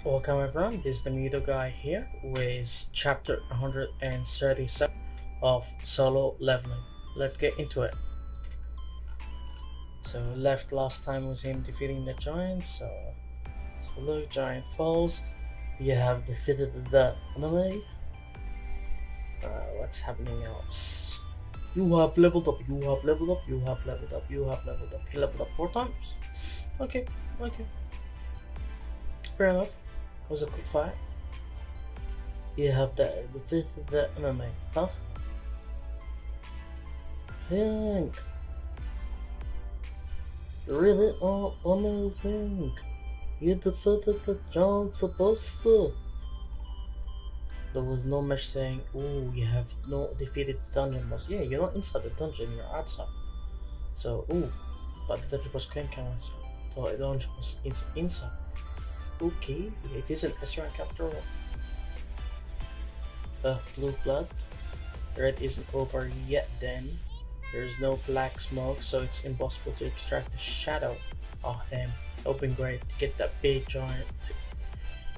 Welcome everyone, this is the Medo guy here with chapter 137 of solo leveling. Let's get into it. So left last time was him defeating the giants, so look, giant falls. You have defeated the enemy. What's happening else? You have leveled up, you have leveled up, you have leveled up, you have leveled up. He leveled up 4 times. Okay. Fair enough. It was a quick fight. You have defeated the enemy, huh? Hank! Really amazing! You defeated the giant supposed to. There was no message saying, "Oh, you have no defeated the dungeon boss." Yeah, you're not inside the dungeon, you're outside. So, but the dungeon boss couldn't count outside. So the dungeon was inside. Okay, it is an S rank after all. Blue blood. Red isn't over yet then. There's no black smoke, so it's impossible to extract the shadow. Oh damn, that would've been great to get that big giant.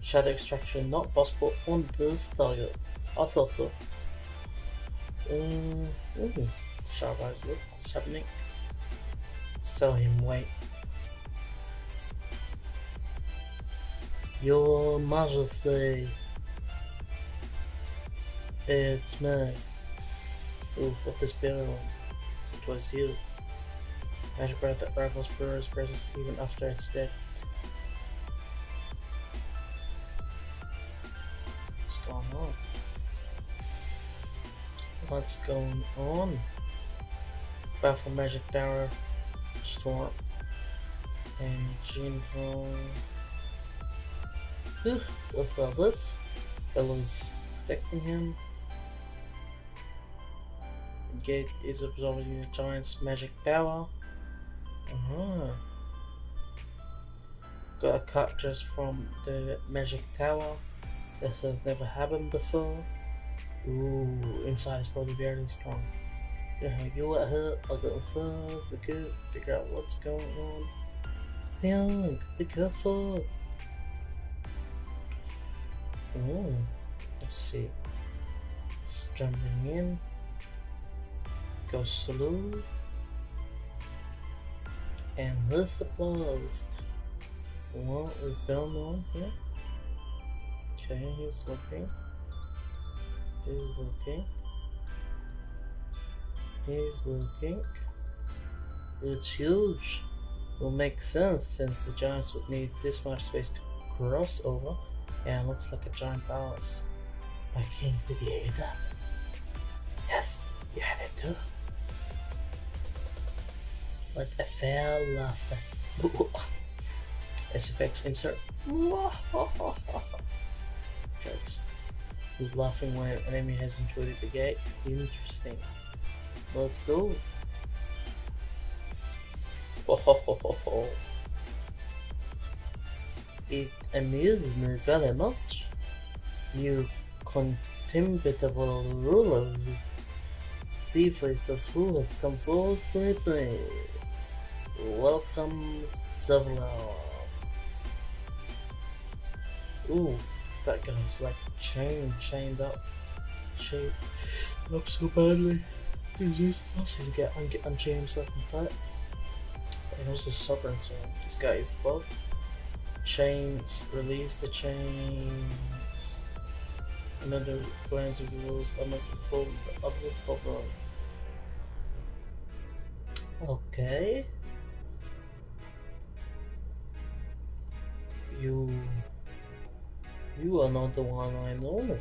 Shadow extraction not possible on this target. I thought so. Sharp eyes, look what's happening. Tell him wait. Your Majesty, it's me. What this bear want? It was you. Magic breath that rivals Burrow's presence even after it's dead. What's going on? What's going on? Powerful magic power, storm, and Jinho. With a lift, Ella's protecting him. The gate is absorbing the giant's magic power. Got a cut just from the magic tower. This has never happened before. Inside is probably very strong. You let her, I got inside the gate, figure out what's going on. Young, be careful. Let's see. It's jumping in. Go slow. And this applause. What is going on here? Okay, he's looking. It's huge. Will make sense since the giants would need this much space to cross over. Yeah, it looks like a giant palace. My king, did you hear that? Yes, you had it too. What a fair laughter. SFX insert. Jokes. Who's laughing when an enemy has intruded the gate? Interesting. Let's go. It amused me very much. You contemptible rulers. See faces who has come forth with me. Welcome, Savlon. That guy's like chained up. Chained up so badly. He's just to get unchained himself and fight. And also suffering, so this guy is both. Chains, release the chains. Another plans of the rules, I must perform the other rules. Okay. You are not the one I know.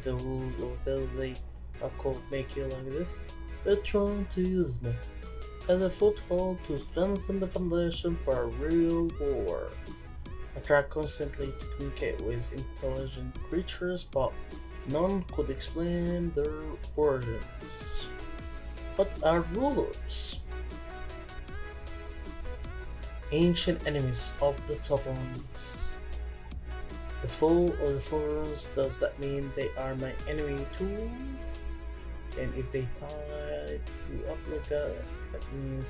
The rule of they are called make you like this. They're trying to use me as a foothold to strengthen the foundation for a real war. I tried constantly to communicate with intelligent creatures, but none could explain their origins. But our rulers, ancient enemies of the sovereigns. The foe of the forerunners, does that mean they are my enemy too? And if they tied you up like that means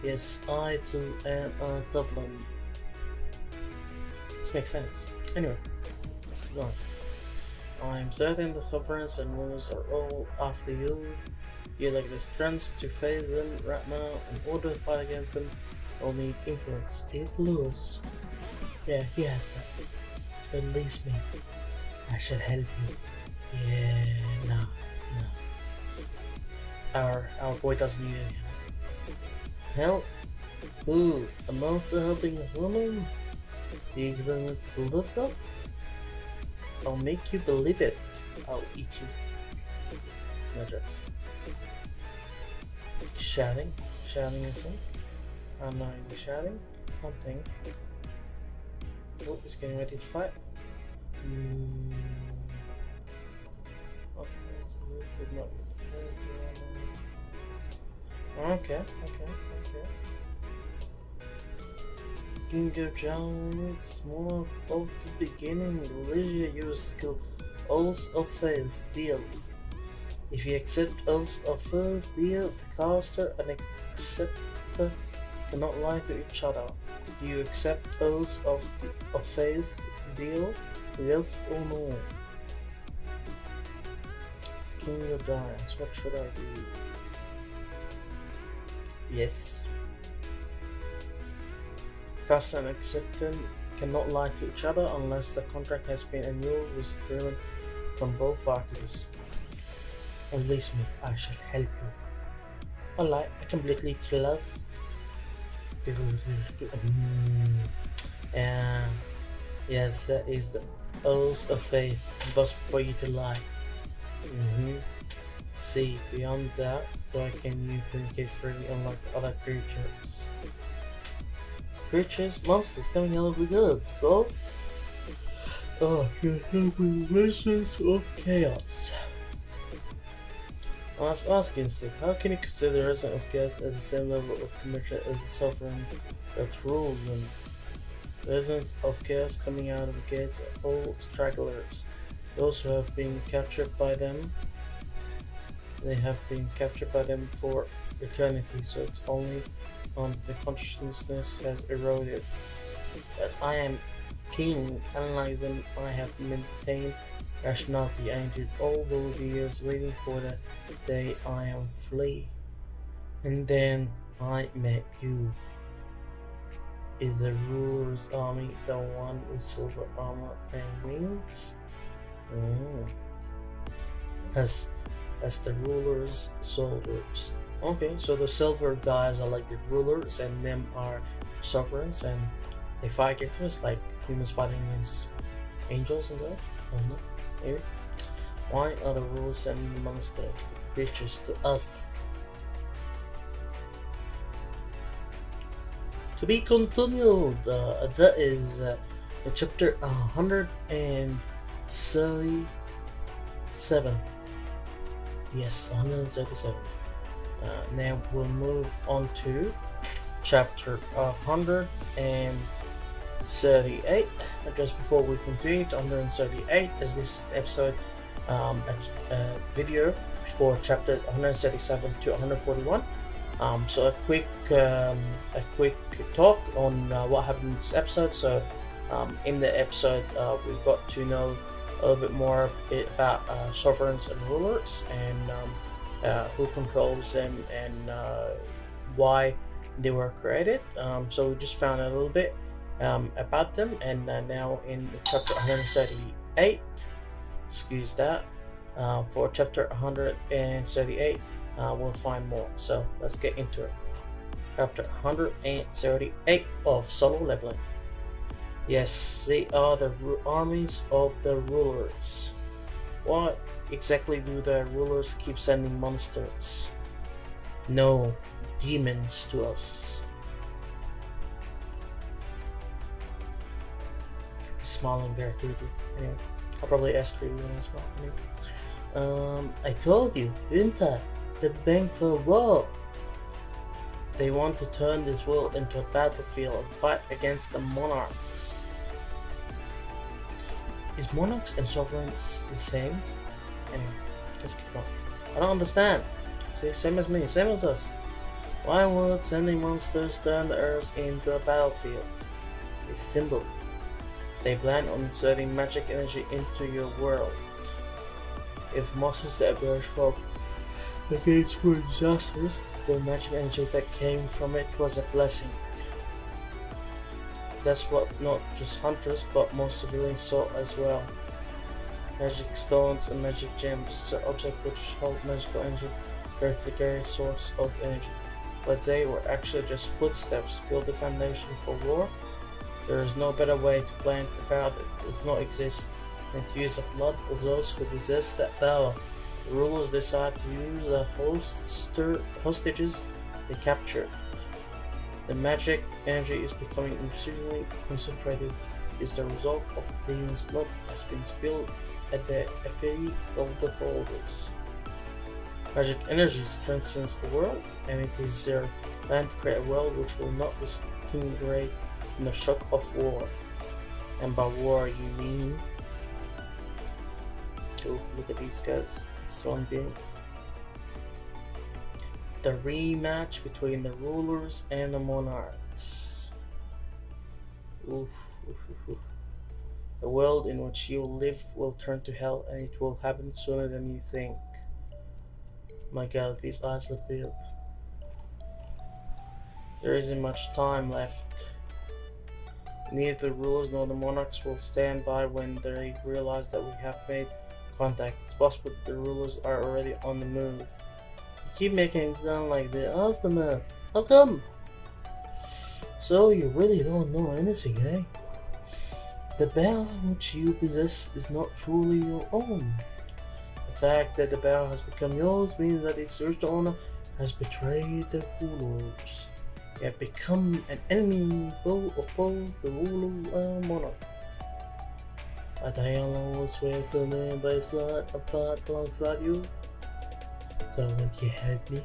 yes, I too am a sovereign. This makes sense. Anyway, let's keep going. I'm certain the sovereigns and rulers are all after you. You lack the strength to face them right now. In order to fight against them, you'll need influence. Influence. Yeah, he has that. Release me. I should help you. Yeah, no. Our boy doesn't need any help. Ooh, a monster helping a woman? You going to believe that? I'll make you believe it. I'll eat you. No jokes. Shouting inside. I'm not even shouting. Something. Oh, he's getting ready to fight. Okay. King of Giants, more of the beginning, Legia use skill Oaths of Faith deal. If you accept Oaths of Faith deal, the caster and acceptor cannot lie to each other. Do you accept Oaths of Faith deal? Yes or no? King of Giants, what should I do? Yes. Caster and acceptant cannot lie to each other unless the contract has been annulled with agreement from both parties. Release me, I shall help you. Alright, I completely trust. And yes, that is the Oath of Faith. It's impossible for you to lie. See, beyond that, why can you communicate freely unlike other creatures? Monsters coming out of the goods, bro. Oh, you're helping Wizards of Chaos. I was asking, how can you consider the Resident of Chaos as the same level of commission as the Sovereign that rules them? Residents of Chaos coming out of the gates are all stragglers. Those who have been captured by them, they have been captured by them for eternity, so it's only the consciousness has eroded. But I am king, unlike them. I have maintained rationality. I endured all those years waiting for the day I am free. And then I met you. Is the ruler's army the one with silver armor and wings? As the ruler's soldiers. Okay, so the silver guys are like the rulers and them are sovereigns, and they fight against us like humans fighting against angels and God? I don't know, maybe. Why are the rulers sending monster creatures to us? To be continued. That is chapter 137. Yes, 137. Now we'll move on to chapter 138. Just before we complete 138, as this episode a video for chapters 137 to 141. So a quick talk on what happened in this episode. So in the episode we got to know a little bit more about sovereigns and rulers, and who controls them, and why they were created. So we just found out a little bit about them, and now in chapter 138, excuse that, for chapter 138 we'll find more. So let's get into it. Chapter 138 of Solo Leveling. Yes, they are the armies of the rulers. What exactly do the rulers keep sending monsters? No, demons to us. Smiling very creepy. Anyway, I'll probably ask creepy when I smile. Anyway. I told you, didn't I? The bank for a war. They want to turn this world into a battlefield and fight against the monarchs. Is monarchs and sovereigns the same? Anyway, let's keep going. I don't understand. See, same as me, same as us. Why would sending monsters turn the earth into a battlefield? It's simple. They plan on inserting magic energy into your world. If monsters that appear from the gates were disasters, the magic energy that came from it was a blessing. That's what not just hunters but most civilians saw as well. Magic stones and magic gems are objects which hold magical energy directly carry a source of energy. But they were actually just footsteps to build the foundation for war. There is no better way to plan about it. Does not exist than to use the blood of those who possess that power. The rulers decide to use the hostages they captured. The magic energy is becoming increasingly concentrated. It is the result of the demon's blood has been spilled at the feet of the holders. Magic energy strengthens the world, and it is their plan to create a world which will not disintegrate in the shock of war. And by war you mean... oh, look at these guys, strong beings. The rematch between the rulers and the monarchs. Oof, oof, oof, oof. The world in which you live will turn to hell, and it will happen sooner than you think. My god, these eyes look weird. There isn't much time left. Neither the rulers nor the monarchs will stand by when they realize that we have made contact. It's possible that the rulers are already on the move. You keep making it sound like they're off the map. How come? So you really don't know anything, eh? The power which you possess is not truly your own. The fact that the power has become yours means that its original owner has betrayed the rulers. You have become an enemy foe of both the ruler and monarchs. But I always wait to live by side apart alongside you. So won't you help me?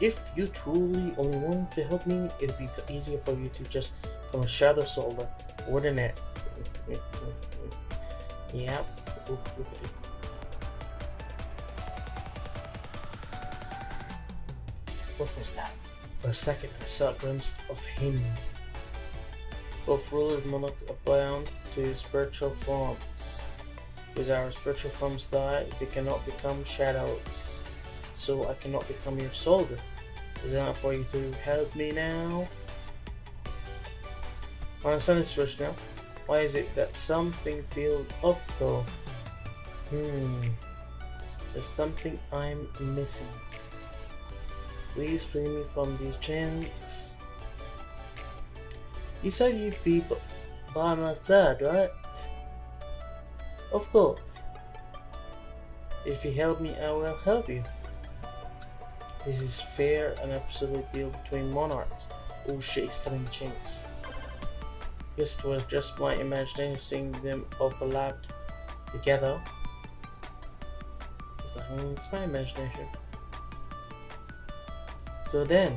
If you truly only want to help me, it'd be easier for you to just become a shadow soldier, wouldn't it? Yep. Ooh, look at it. What was that? For a second I saw a glimpse of him. Both rulers and monarchs are bound to spiritual forms. With our spiritual forms die, we cannot become shadows. So I cannot become your soldier. Is it not for you to help me now? I understand the situation now. Why is it that something feels off though? There's something I'm missing. Please free me from these chains. You said you'd be by my side, right? Of course. If you help me, I will help you. This is fair and absolute deal between monarchs. Oh shit, he's cutting chains. Yes, it was just my imagination seeing them overlapped together. It's my imagination. So then,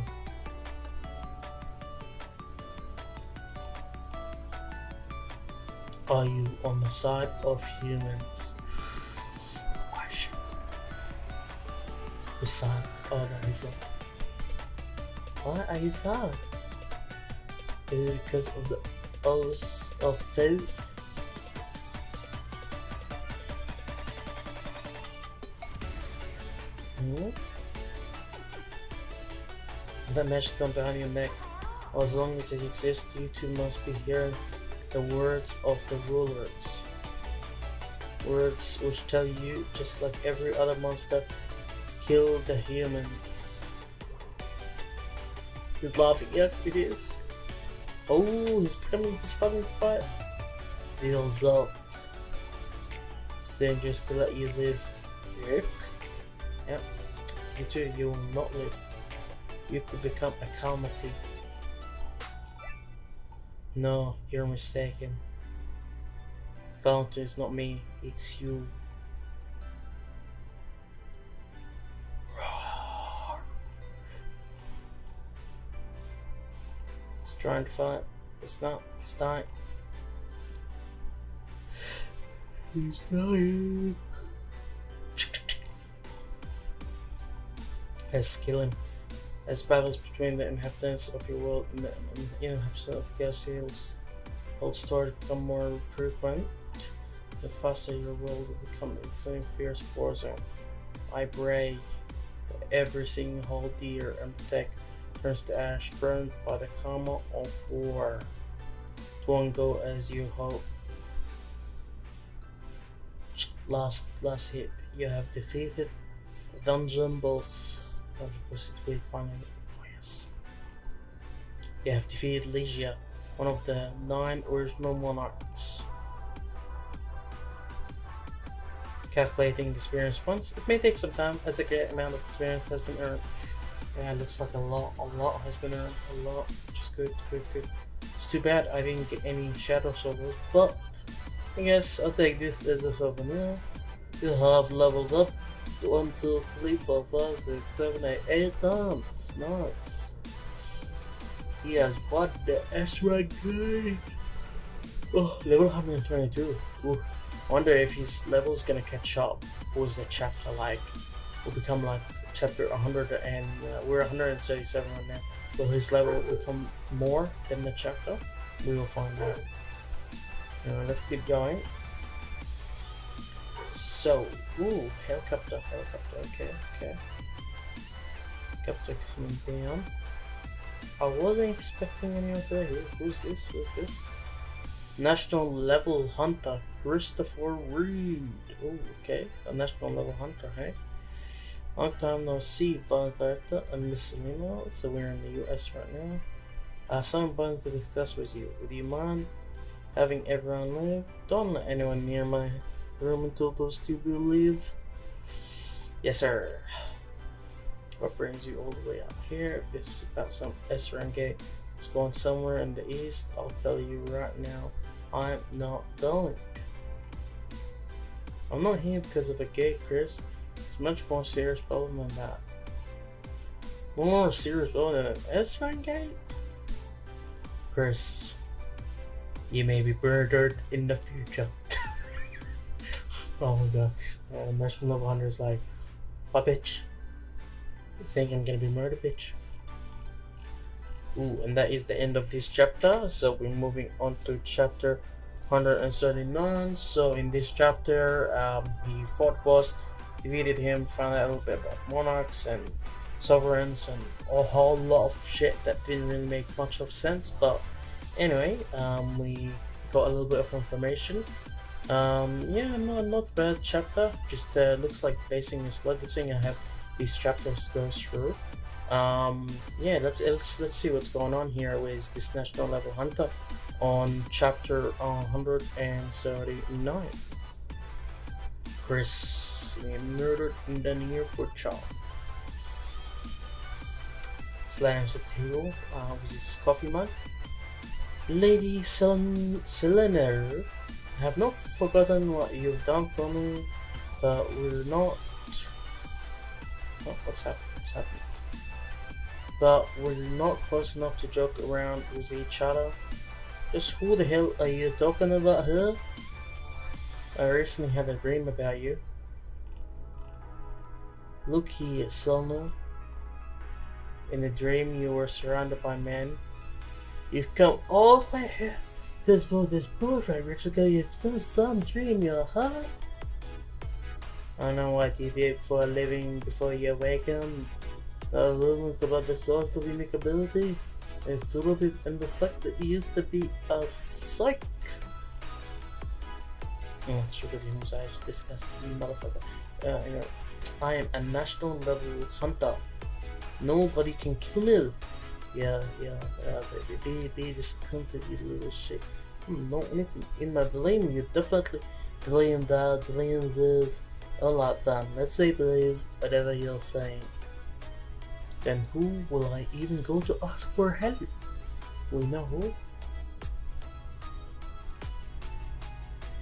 are you on the side of humans? Question. The side of Islam. Why are you sad? Is it because of the oaths of faith? That magic gun behind your neck, or as long as it exists, you two must be hearing the words of the rulers. Words which tell you, just like every other monster, kill the humans. He's laughing. Yes, it is. Oh, he's starting to fight. Deals up. It's dangerous to let you live. Yep. You too, you will not live. You could become a calamity. No, you're mistaken. Calamity is not me, it's you. Roar. He's trying to fight. It's not. He's dying. He's dying. Let's kill him. As battles between the inhabitants of your world and the inhabitants of gas hills hold storage become more frequent, the faster your world will become including fierce war zone. I pray that everything you hold dear and protect turns to ash, burned by the karma of war. It won't go as you hope. Last hit, you have defeated Dungeon Boss. Dungeon Boss is finally. Oh yes. You have defeated Legia, one of the 9 original monarchs. Calculating experience points. It may take some time as a great amount of experience has been earned. Yeah, it looks like a lot has been earned. A lot, which is good. It's too bad I didn't get any shadow solos, but I guess I'll take this as a souvenir. You have leveled up 1, 2, 3, 4, 5, 6, 7, 8 times. Nice. He has bought the S rank guy. Oh, level 122. Ooh. I wonder if his level is gonna catch up. What was the chapter like? Will become like chapter 100 and we're 137 right now. Will his level become more than the chapter? We will find out. Anyway, let's keep going. So, ooh, helicopter, okay. Helicopter coming down. I wasn't expecting anyone today. Who's this? National level hunter, Christopher Reed. Oh, okay, a national level hunter, hey? Long time no see, Vice Director and Miss Selena. So we're in the US right now. Some buttons to discuss with you. Would you mind having everyone leave? Don't let anyone near my room until those two will leave. Yes, sir. What brings you all the way out here? If this is about some S-Rank gate spawned somewhere in the east, I'll tell you right now, I'm not going. I'm not here because of a gate, Chris. It's a much more serious problem than that. More serious problem than an S-Rank gate? Chris, you may be murdered in the future. Oh my god. National level hunter is like, what bitch? You think I'm gonna be murdered, bitch? Ooh, and that is the end of this chapter. So we're moving on to chapter 139. So in this chapter, he fought boss, defeated him, found out a little bit about monarchs and sovereigns and a whole lot of shit that didn't really make much of sense. But anyway, we got a little bit of information. Yeah, not bad chapter. Just looks like facing is legacy. I have these chapters goes through. Yeah, let's see what's going on here with this national level hunter on chapter 139. Chris murdered in the near footshot. Slams the table with his coffee mug. Lady Selena, I have not forgotten what you've done for me, but we're not. Oh, what's happening? But we're not close enough to joke around with each other. Just who the hell are you talking about her? I recently had a dream about you. Look here, Selma. In the dream you were surrounded by men. You've come all the way here. This boat right, Richard, because you've done some dream, your heart. I know what you did for a living before you awakened. I learned about the source of unique ability. It's rooted in the fact that you used to be a psych. Sugar Beans, I disgusting motherfucker. Anyway, I am a national level hunter. Nobody can kill me. Yeah, baby, be disappointed, you little shit. No, anything in my dream, you definitely dream that, dream this. Alright then, let's say believe whatever you're saying. Then who will I even go to ask for help? We know who.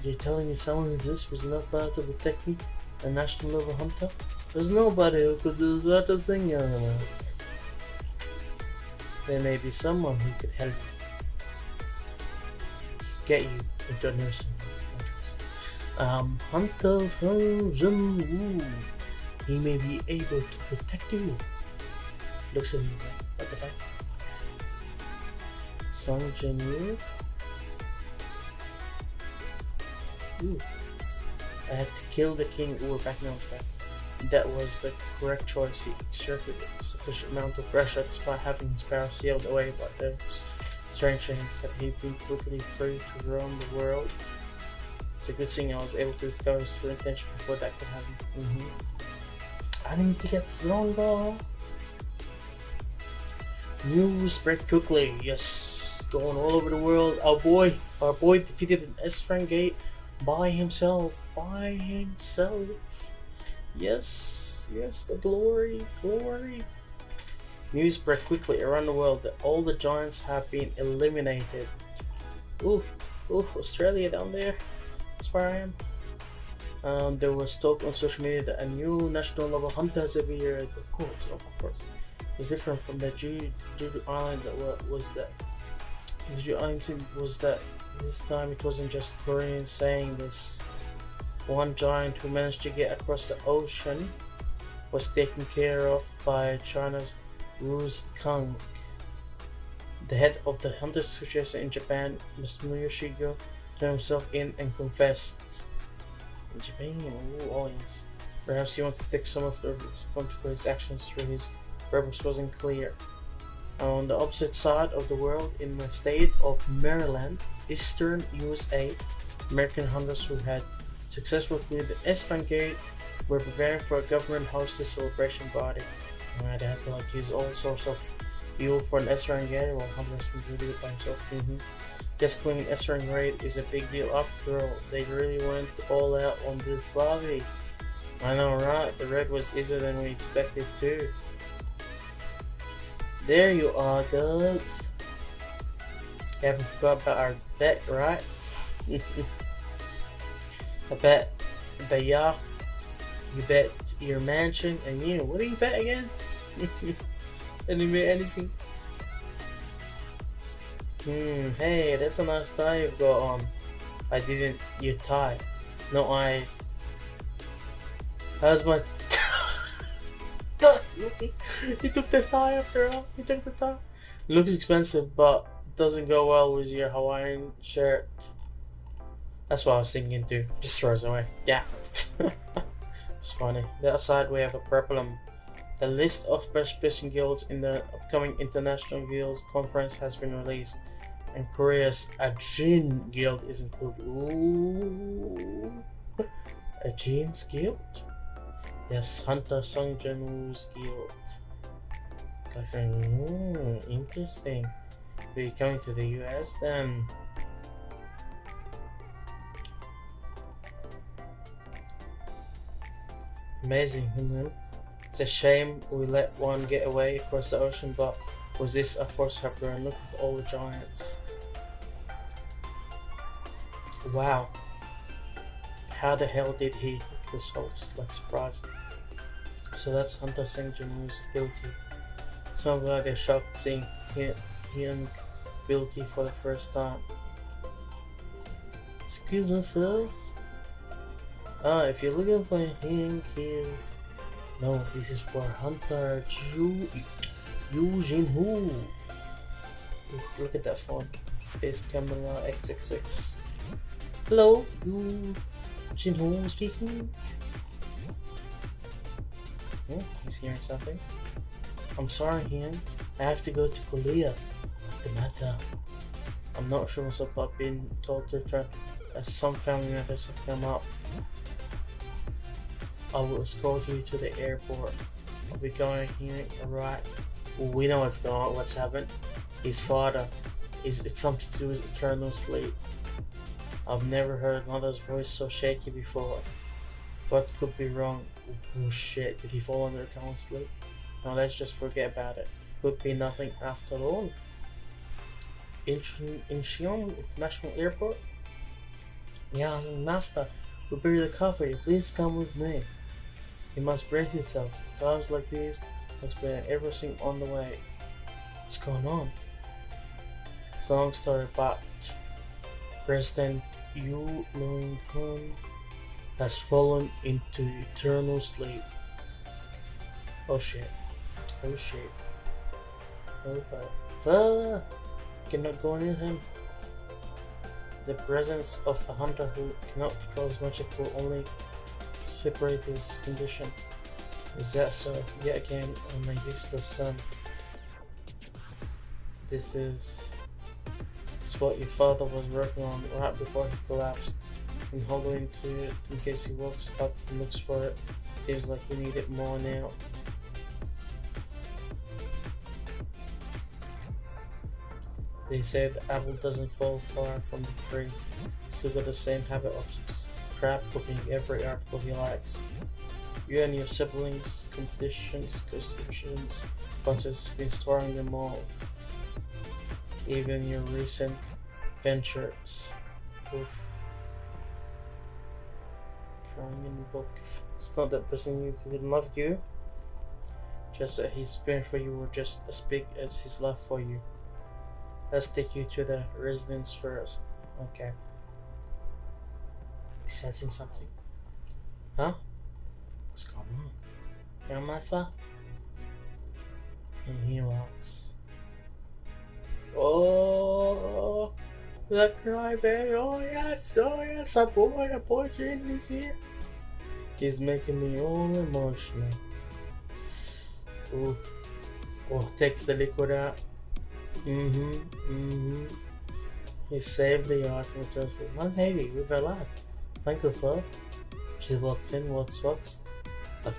You're telling me someone who this was enough power to protect me, a national level hunter? There's nobody who could do that a thing, young man. There may be someone who could help get you into a nursing home. Hunter Sung Jin Woo. He may be able to protect you. Looks amazing. What the fuck? Song Neewer. Ooh. I had to kill the king. Ooh, back now. That was the correct choice. He exerted a sufficient amount of pressure despite having his power sealed away by the strange chains. Had he been totally free to roam the world? It's a good thing I was able to discover his true intention before that could happen. I need to get stronger. News spread quickly. Yes, going all over the world. Our boy defeated an S-rank gate by himself. Yes, the glory. News spread quickly around the world that all the giants have been eliminated. Ooh, Australia down there. That's where I am. There was talk on social media that a new national level hunter has appeared. Of course. It's different from the Jeju Island was that this time it wasn't just Koreans saying this. One giant who managed to get across the ocean was taken care of by China's Ruse Kang. The head of the Hunter Association in Japan, Mr. Miyoshigo, turned himself in and confessed. In Japan, oh yes. Perhaps he wanted to take some of the responsibility for his actions through his purpose wasn't clear. On the opposite side of the world, in the state of Maryland, eastern USA, American hunters who had successfully cleared the S-Bank gate were preparing for a government-hosted celebration party. They had to use all sorts of fuel for an S-Rank gate while hunters can do it by himself. Just clearing an S-Rank raid is a big deal after all. They really went all out on this party. I know, right? The raid was easier than we expected too. There you are, guys. Haven't forgot about our bet, right? I bet the yacht, you bet your mansion, and you, what do you bet again? Anything? Hey, that's a nice tie you've got on. I didn't, you tie. No, how's my he took the tie after all. He took the tie. Looks expensive, but doesn't go well with your Hawaiian shirt. That's what I was thinking too. Just throws away. Yeah. It's funny. That aside, we have a problem. The list of best fishing guilds in the upcoming International Guilds Conference has been released, and Korea's Ajin Guild is included. Ooh. Ajin's Guild? Yes, Hunter Sungjanwoo's Guild. It's like saying, interesting. Be coming to the US then. Amazing, isn't it? It's a shame we let one get away across the ocean, but was this a force helper? And look at all the giants. Wow. How the hell did he hook this host? Like, surprising. So that's Hunter Sungjanwoo's ability. So I'm glad they're shocked seeing him ability for the first time. Excuse me, sir. If you're looking for him, here's... No, this is for Hunter Jinwoo. Look at that phone. Face camera XXX. Hello, Jinwoo speaking. He's hearing something. I'm sorry, Hyun. I have to go to Korea. What's the matter? I'm not sure what's up. I've been told to return as some family matters have come up. I will escort you to the airport. I'll be going here, right? We know what's happened. His father. It's something to do with eternal sleep. I've never heard mother's voice so shaky before. What could be wrong? Oh shit, did he fall under eternal sleep? No, let's just forget about it. Could be nothing after all. Incheon International Airport? Yeah, master, prepare the coffee. Please come with me. You must brace yourself. Times like these, must be everything on the way. What's going on? It's a long story, but President Yu Lung-hun has fallen into eternal sleep. Oh shit. Oh shit. over. Cannot go near him. The presence of a hunter who cannot control his magic will only separate his condition. Is that so? Yet again, I'm a useless son. This is what your father was working on right before he collapsed. And holding to it in case he wakes up and looks for it. Seems like you need it more now. They say the apple doesn't fall far from the tree. Still got the same habit of scrap cooking every article he likes. You and your siblings' competitions, Francis has been storing them all. Even your recent ventures. Oof. Crying in the book. It's not that person who didn't love you. Just that his fear for you were just as big as his love for you. Let's take you to the residence first. Okay. He's sensing something. Huh? What's going on? Grandmother? And he walks. Oh, the crybaby. Oh yes, a boy Jane is here. He's making me all emotional. Oh, takes the liquid out. He saved the yard from Joseph. My lady, we've alive. Thank you, sir. She walks in, walks. Like,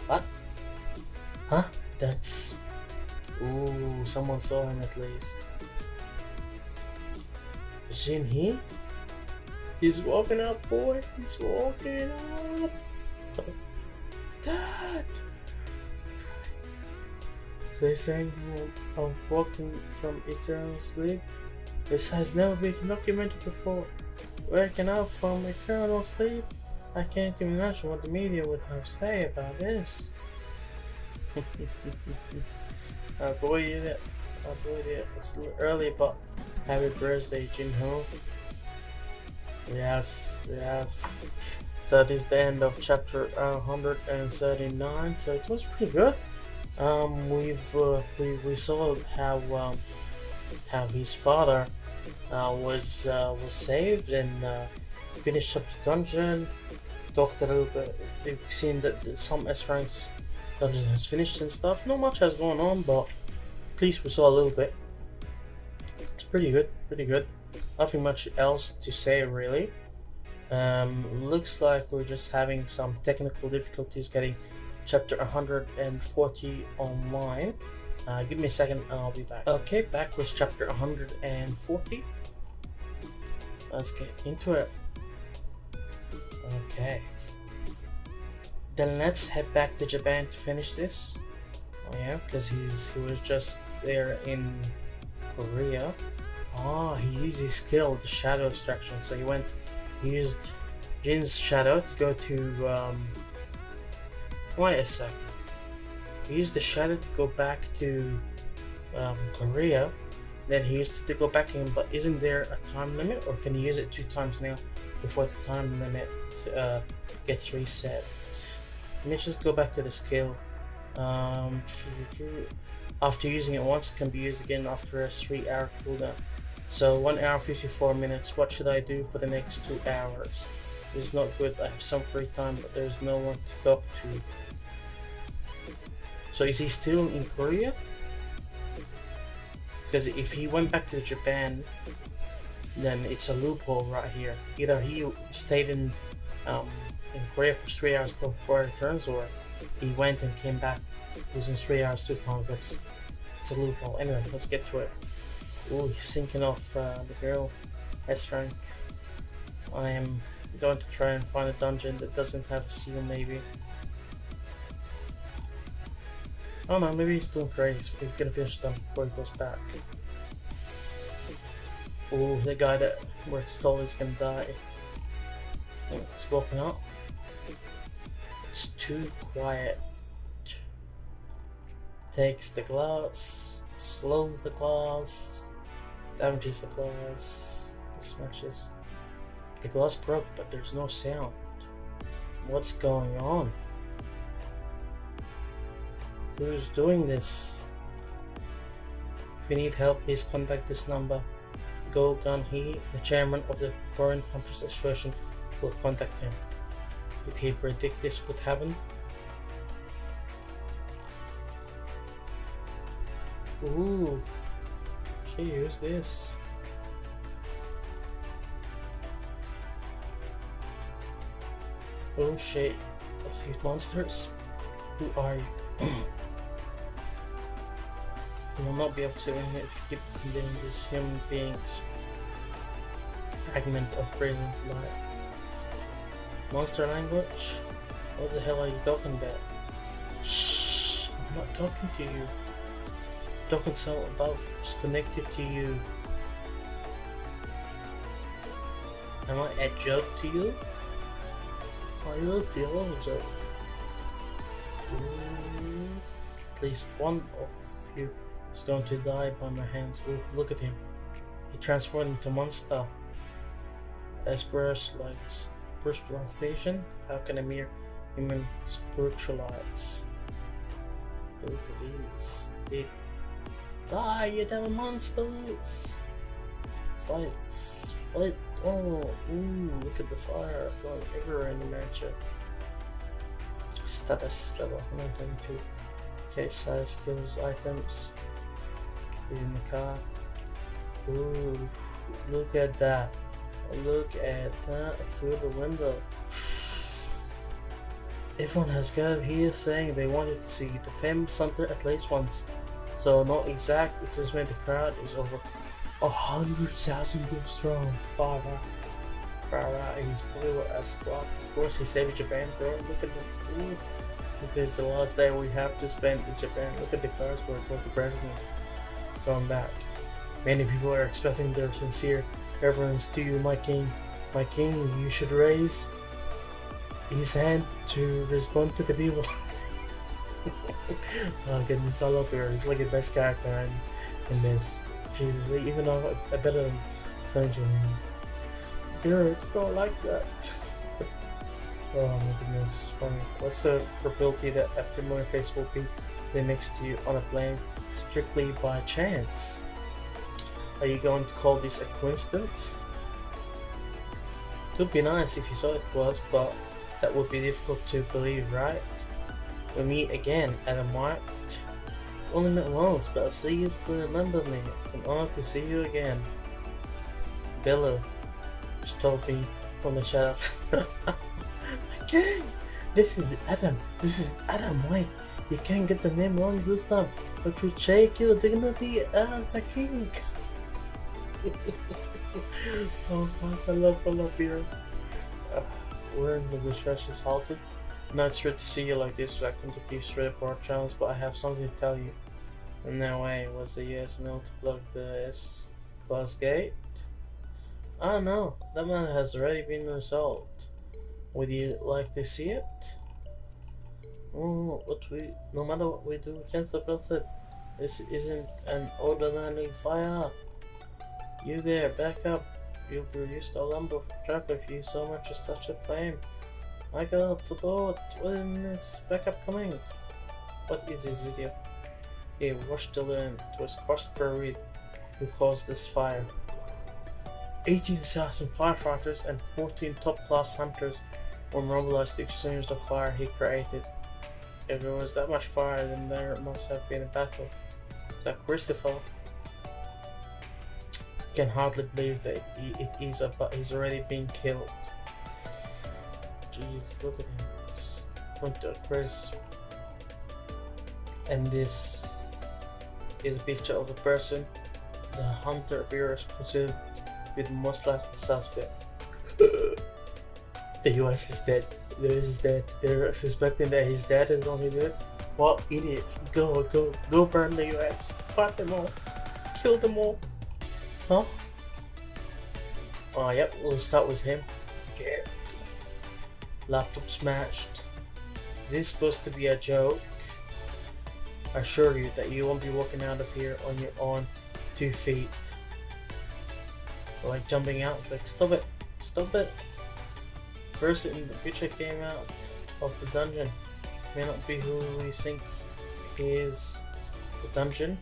what? Huh? That's... Ooh, someone saw him at least. Is he in here? He's walking up, boy. He's walking up. Dad! They saying I'm walking from eternal sleep. This has never been documented before. Waking up from eternal sleep? I can't even imagine what the media would have to say about this. I avoided it. It's a little early, but happy birthday, Jinho. Yes. So this is the end of chapter 139. So it was pretty good. We saw how his father was saved and finished up the dungeon. Talked a little bit. We've seen that some S-ranks dungeon has finished and stuff. Not much has gone on, but at least we saw a little bit. It's pretty good. Nothing much else to say really. Looks like we're just having some technical difficulties getting chapter 140 online. Give me a second and I'll be back. Okay, back with chapter 140. Let's get into it. Okay. Then let's head back to Japan to finish this. Oh yeah, because he was just there in Korea. Oh, he used his skill, the shadow extraction. So he used Jin's shadow to go to wait a sec. He used the shadow to go back to Korea. Then he used to go back in, but isn't there a time limit, or can you use it 2 times now before the time limit gets reset? Let me just go back to the skill. After using it once, can be used again after a 3-hour cooldown. So 1 hour 54 minutes. What should I do for the next 2 hours? This is not good. I have some free time, but there's no one to talk to. So is he still in Korea? Because if he went back to Japan, then it's a loophole right here. Either he stayed in Korea for 3 hours before he returns, or he went and came back using 3 hours 2 times. It's a loophole. Anyway, let's get to it. Oh, he's sinking off the girl S rank. I am going to try and find a dungeon that doesn't have a seal, maybe. Oh no, maybe he's doing great. He's gonna finish them before he goes back. Oh, the guy that we're told is gonna die. Oh, he's walking up. It's too quiet. Takes the glass, slows the glass, damages the glass, smashes. The glass broke, but there's no sound. What's going on? Who's doing this? you need help, please contact this number. Go Gun He, the chairman of the Foreign Hunters Association, will contact him. Did he predict this would happen? Ooh, she used this. Oh shit, I see monsters. Who are you? You will not be able to see anything if you keep condemning these human beings. Fragment of brilliant light. Monster language? What the hell are you talking about? Shh! I'm not talking to you. I'm talking to someone above who's connected to you. Am I a joke to you? I will see all of them. At least one of you is going to die by my hands. Ooh, look at him. He transformed into a monster. Esper's like spiritualization. How can a mere human spiritualize? Look at these. They die, you damn monsters! Fights. Fight. Oh, ooh, look at the fire going everywhere in the mansion. Status level 122. Case size, skills, items. He's in the car. Ooh, look at that. Look at that through the window. Everyone has gathered here saying they wanted to see the famous hunter at least once. So not exact, it says when the crowd is over 100,000 people strong. He's blue as fuck. Of course he saved Japan, bro. Look at the ooh. Because the last day we have to spend in Japan. Look at the cars where it's like the president going back. Many people are expecting their sincere reverence to you, my king. My king, you should raise his hand to respond to the people. Oh goodness, I love her. He's like the best character in this. Jesus, even though I better than Sanjay. Girl, it's not like that. Oh my goodness, funny. What's the probability that a familiar face will be next to you on a plane strictly by chance? Are you going to call this a coincidence? It would be nice if you saw it was, but that would be difficult to believe, right? We'll meet again at a market. Only met once, but I'll see you still remember me. It's an honor to see you again. Bello, she told me from the shadows. King! This is Adam. This is Adam. Wait, you can't get the name wrong this time. But you shake your dignity as a king. Oh my, I love beer. We're in the distractions halted. Now it's great to see you like this. I come to these straight apart channels, but I have something to tell you. In no way was a yes no to plug the S class gate. Ah no, that man has already been resolved. Would you like to see it? Oh, no matter what we do, we can't stop it. This isn't an ordinary fire. You there, back up. You produced a lumber truck if you so much as touch a flame. My god, support! What is this backup coming? What is this video? Hey, watch to learn. It was Christopher Reed who caused this fire. 18,000 firefighters and 14 top-class hunters were mobilized to extinguish the fire he created. If there was that much fire, then there must have been a battle. That Christopher can hardly believe that it is, but he's already been killed. Jeez, look at him. It's Hunter Chris. And this is a picture of a person the hunter appears considered to be the most likely suspect. The US is dead. The US is dead. They're suspecting that his dad is only dead. What idiots. Go burn the US. Fight them all. Kill them all. Huh? Oh yep, we'll start with him. Okay. Laptop smashed. This is supposed to be a joke. I assure you that you won't be walking out of here on your own 2 feet. Like jumping out, like stop it, stop it. Person in the picture came out of the dungeon. May not be who we think he is. The dungeon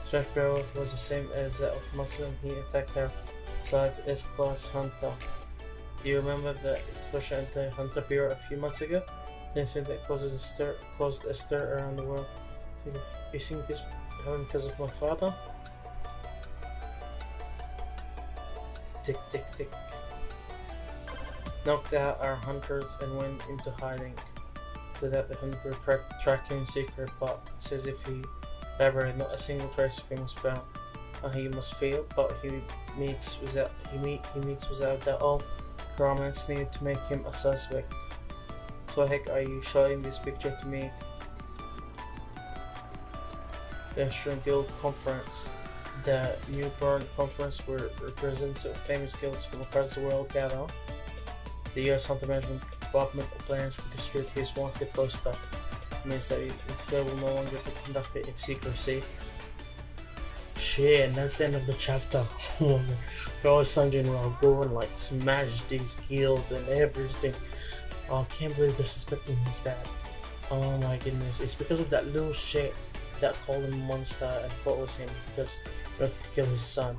is Strike barrel was the same as that of Muslim. He attacked our side's S-Class Hunter. Do you remember the explosion at the Hunter Bureau a few months ago? The incident that caused a stir around the world. So you think this happened because of my father? Tick tick tick. Knocked out our hunters and went into hiding. So that the hunter tracked him in secret, but says if he elaborated, not a single trace of him was found. He must fail, but he meets without that all comments needed to make him a suspect. So heck are you showing this picture to me? The National Guild Conference. The New Bern Conference, where representatives of famous guilds from across the world gather. The US Hunter Management Department plans to distribute his wanted poster. It means that it will no longer be conducted in secrecy. Shit, and that's the end of the chapter. Go Sanjin will go and like smash these guilds and everything. Oh, I can't believe they're suspecting his dad. Oh my goodness, it's because of that little shit that called him a monster and thought it was him because he wanted to kill his son.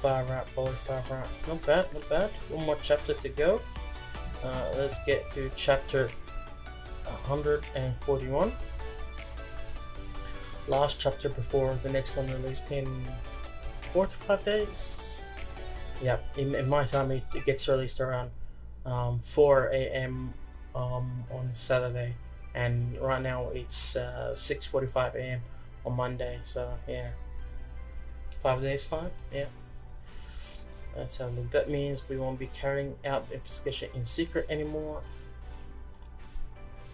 Fire rat, boy, fire rat. Not bad, not bad. One more chapter to go. Let's get to chapter 141. Last chapter before the next one released in 4 to 5 days. Yeah, in my time it gets released around 4 a.m. On Saturday, and right now it's 6:45 a.m. on Monday. So yeah, 5 days time. Yeah. Let's have a look. That means we won't be carrying out the investigation in secret anymore.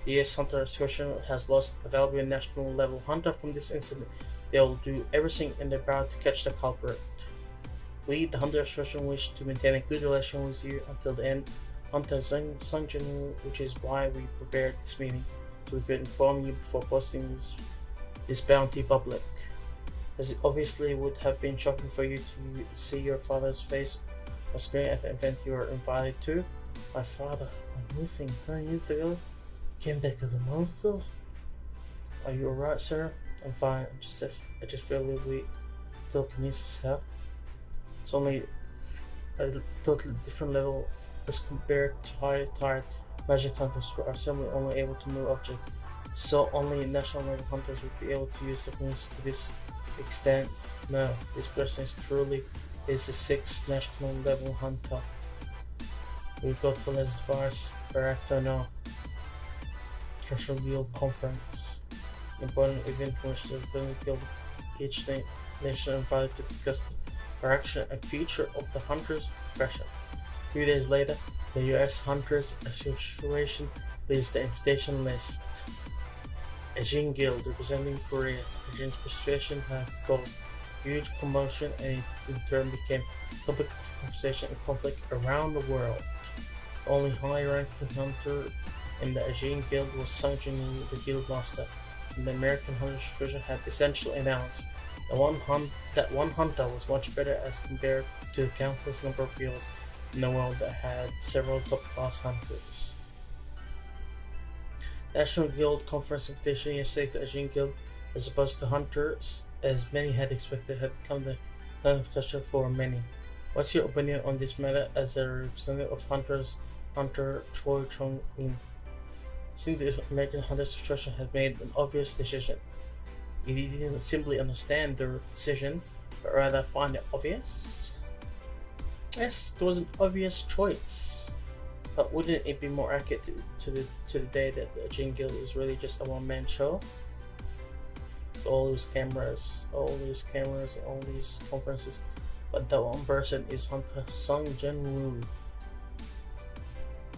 The US Hunter Association has lost a valuable national level hunter from this incident. They'll do everything in their power to catch the culprit. We, the Hunter Association, wish to maintain a good relation with you until the end. Hunter Sung Jin, which is why we prepared this meeting, so we could inform you before posting this bounty public. As it obviously would have been shocking for you to see your father's face on screen at the event you were invited to. My father went missing 10 years ago. Came back as a monster. Are you alright, sir? I'm fine. I just feel a little weak. Telekinesis help. It's only a totally different level as compared to high-tired magic hunters who are simply only able to move objects. So only national level hunters would be able to use techniques to this extent. No, this person is the 6th national level hunter. We got to as far as director now. National Guild Conference. Important event in which the guild of each nation invited to discuss the direction and future of the hunter's profession. 2 days later, the US Hunters Association released the invitation list. Asian Guild representing Korea. Asian's participation had caused huge commotion and it in turn became a topic of conversation and conflict around the world. The only high-ranking hunter in the Asian Guild was Sung Jin-woo, the guild master, and the American Hunter Association had essentially announced that one hunter was much better as compared to the countless number of guilds in the world that had several top-class hunters. National Guild Conference invitation yesterday to Asian Guild, as opposed to hunters, as many had expected, had become the line of touch for many. What's your opinion on this matter as a representative of hunters, Hunter Choi Chung-in? I think the American Hunter Association had made an obvious decision. You didn't simply understand their decision, but rather find it obvious. Yes, it was an obvious choice. But wouldn't it be more accurate to the day that the Asian Guild is really just a one-man show? With all these cameras, and all these conferences, but that one person is Hunter Sung Jin-woo.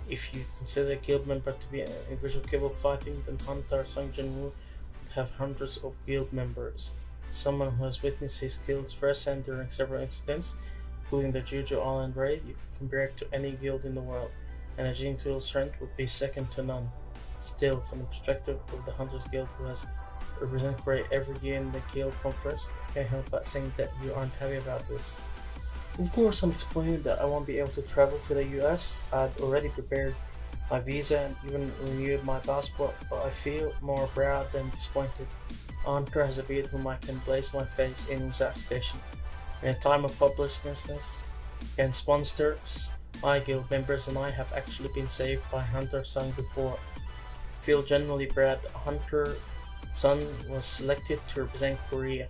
If you consider a guild member to be an individual capable of fighting, then Hunter Sung Jin-woo would have hundreds of guild members. Someone who has witnessed his skills firsthand during several incidents, including the Jeju Island raid, you can compare it to any guild in the world, and a Jin Guild's strength would be second to none. Still, from the perspective of the Hunters Guild, who has represented Korea every year in the guild conference, I can't help but saying that you aren't happy about this. Of course, I'm disappointed that I won't be able to travel to the US. I'd already prepared my visa and even renewed my passport, but I feel more proud than disappointed. Hunter has appeared whom I can place my face in without station. In a time of hopelessness against monsters, my guild members and I have actually been saved by Hunter Sun before. I feel genuinely proud that Hunter Sun was selected to represent Korea.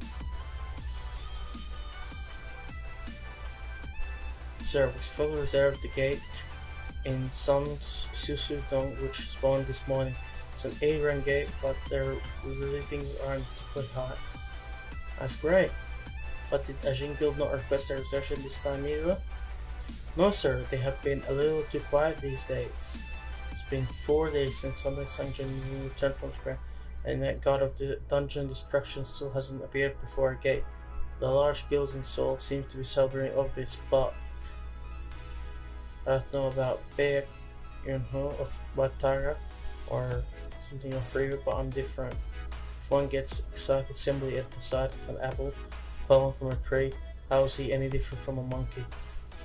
Sir, we fully reserved the gate in Susu-dong which spawned this morning. It's an A-rank gate, but their ratings aren't particularly high. That's great. But did Ajin Guild not request a reservation this time either? No sir, they have been a little too quiet these days. It's been 4 days since Samson G-track returned from Japan, and that god of the dungeon destruction still hasn't appeared before our gate. The large guilds in Seoul seem to be celebrating of this, but I don't know about Baek Yunho of Batara or something of Freewood, but I'm different. If one gets excited simply at the sight of an apple falling from a tree, how is he any different from a monkey?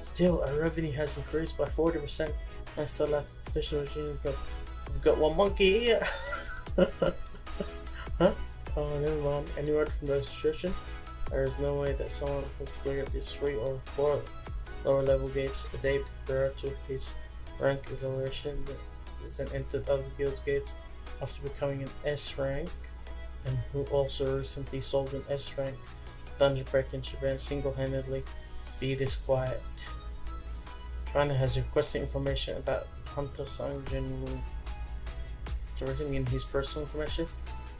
Still, our revenue has increased by 40%. I still lack official regime. We've got one monkey here. Huh? Oh, never mind. Any word from the administration? There is no way that someone could clear these 3 or 4 lower level gates a day prior to his rank evaluation. Is then entered other guilds gates after becoming an S rank, and who also recently sold an S rank dungeon break in Japan single-handedly be this quiet. China has requested information about Hunter Sang Jinwoo. Everything in his personal information?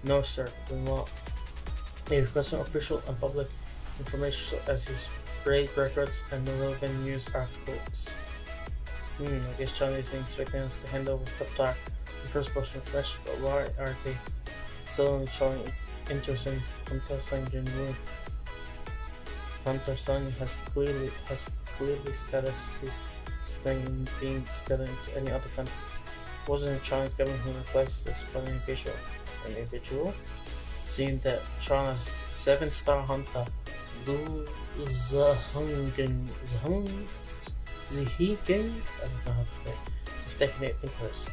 No sir, do not. He requested official and public information as his raid records and relevant news articles. I guess China isn't expecting us to hand over top tier and first person flesh, but why are they suddenly showing interest in Hunter Sang Jinwoo? Hunter Sang has clearly stated his claim being scattered into any other country. Wasn't it China's government who replaced this by an individual? Seeing that China's 7-star hunter Lu Zhiheng, I don't know how to say, is taking an interest.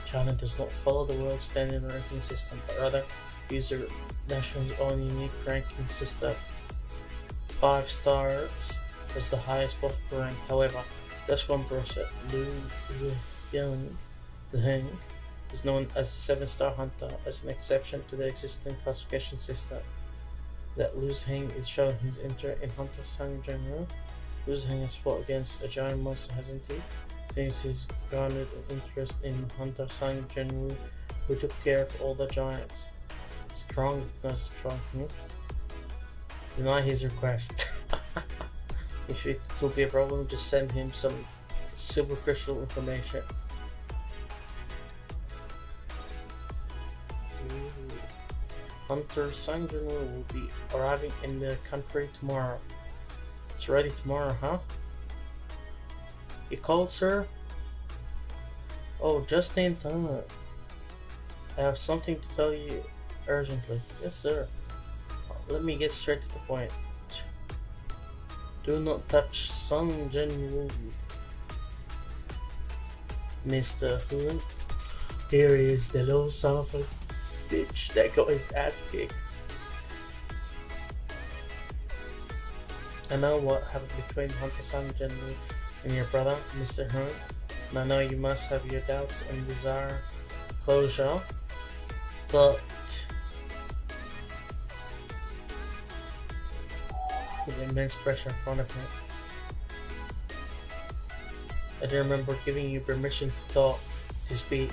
China does not follow the world standard ranking system, but rather use their nation's own unique ranking system. 5 stars is the highest possible rank. However, this one person, Lu Zhiheng, is known as a 7-star hunter as an exception to the existing classification system. That Lu Zhiheng is showing his interest in Hunter Sang Jinwoo. Lu Zhiheng has fought against a giant monster, hasn't he? Since he's garnered an interest in Hunter Sang Jinwoo, who took care of all the giants. Strong, not strong. Deny his request. If it will be a problem, just send him some superficial information. Hunter Sang Jinwoo will be arriving in the country tomorrow. It's ready tomorrow, huh? You called, sir? Oh, just in time. I have something to tell you urgently. Yes, sir. Let me get straight to the point. Do not touch Sang Jinwoo, Mr. Hu. Here is the little son of a bitch that got his ass kicked. I know what happened between Hunter Sang Jinwoo and your brother, Mr. Hun, and I know you must have your doubts and desire closure, but with immense pressure in front of him. I do remember giving you permission to talk, to speak.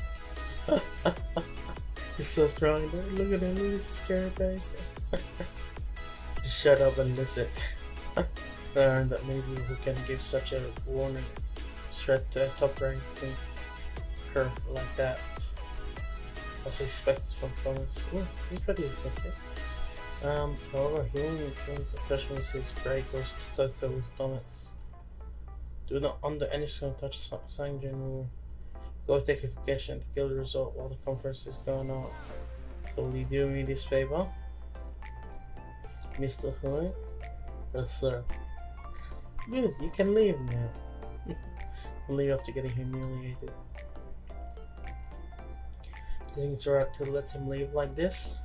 He's so strong, dude. Look at him, he's a scary face. Just shut up and listen. Learn that maybe who can give such a warning threat to a top ranking curve like that. As expected from Thomas. Ooh, he's pretty sexy. However, he only brings a freshman his prey goes to Tokyo with Thomas. Do not under any circumstances touch Sang Jinwoo. Go take a vacation at the guild resort while the conference is going on. Will you do me this favor? Mr. Hui? Yes, sir. Good, you can leave now. Leave after getting humiliated. Do you think it's right to let him leave like this?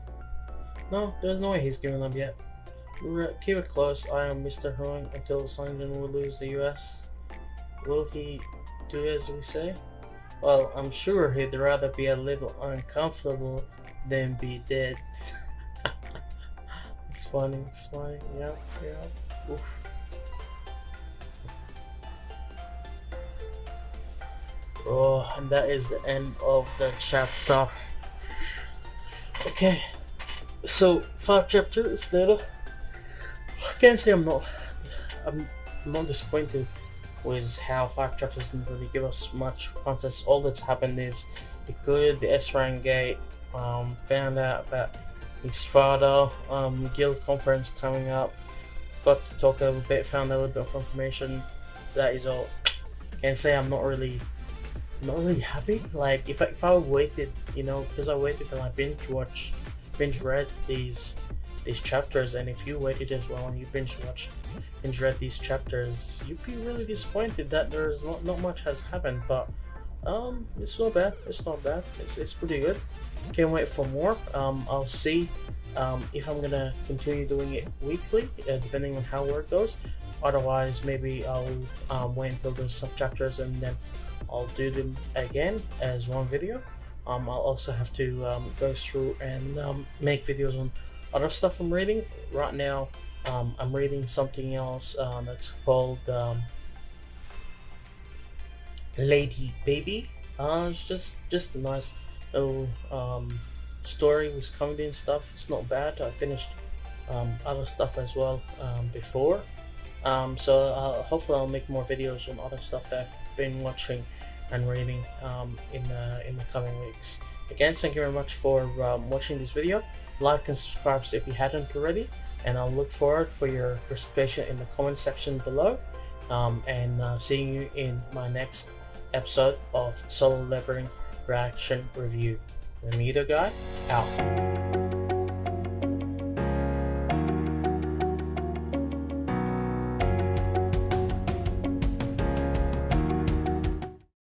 No, there's no way he's giving up yet. Keep it close. I am Mr. Huang until Sanjin will lose the US. Will he do as we say? Well, I'm sure he'd rather be a little uncomfortable than be dead. It's funny, yeah. Oof. Oh, and that is the end of the chapter. Okay, so 5 chapters later, I can't say I'm not disappointed with how 5 chapters didn't really give us much context. All that's happened is we cleared the S-rank gate, found out about his father, guild conference coming up, got to talk a little bit, found a little bit of information. That is all. Can't say I'm not really happy. Like if I waited, you know, because I waited till I binge read these chapters, and if you waited as well and you binge read these chapters, you'd be really disappointed that there's not much has happened. But it's not bad. It's pretty good. Can't wait for more. I'll see if I'm gonna continue doing it weekly, depending on how work goes. Otherwise, maybe I'll wait until there's some chapters and then I'll do them again as one video. I'll also have to go through and make videos on other stuff I'm reading. Right now, I'm reading something else that's called Lady Baby. It's just a nice little story with comedy and stuff. It's not bad. I finished other stuff as well before. So hopefully I'll make more videos on other stuff that I've been watching and reading in the coming weeks. Again, thank you very much for watching this video. Like and subscribe if you hadn't already, and I'll look forward for your participation in the comment section below, and seeing you in my next episode of Solo Leveling Reaction Review. The Medo Guy out.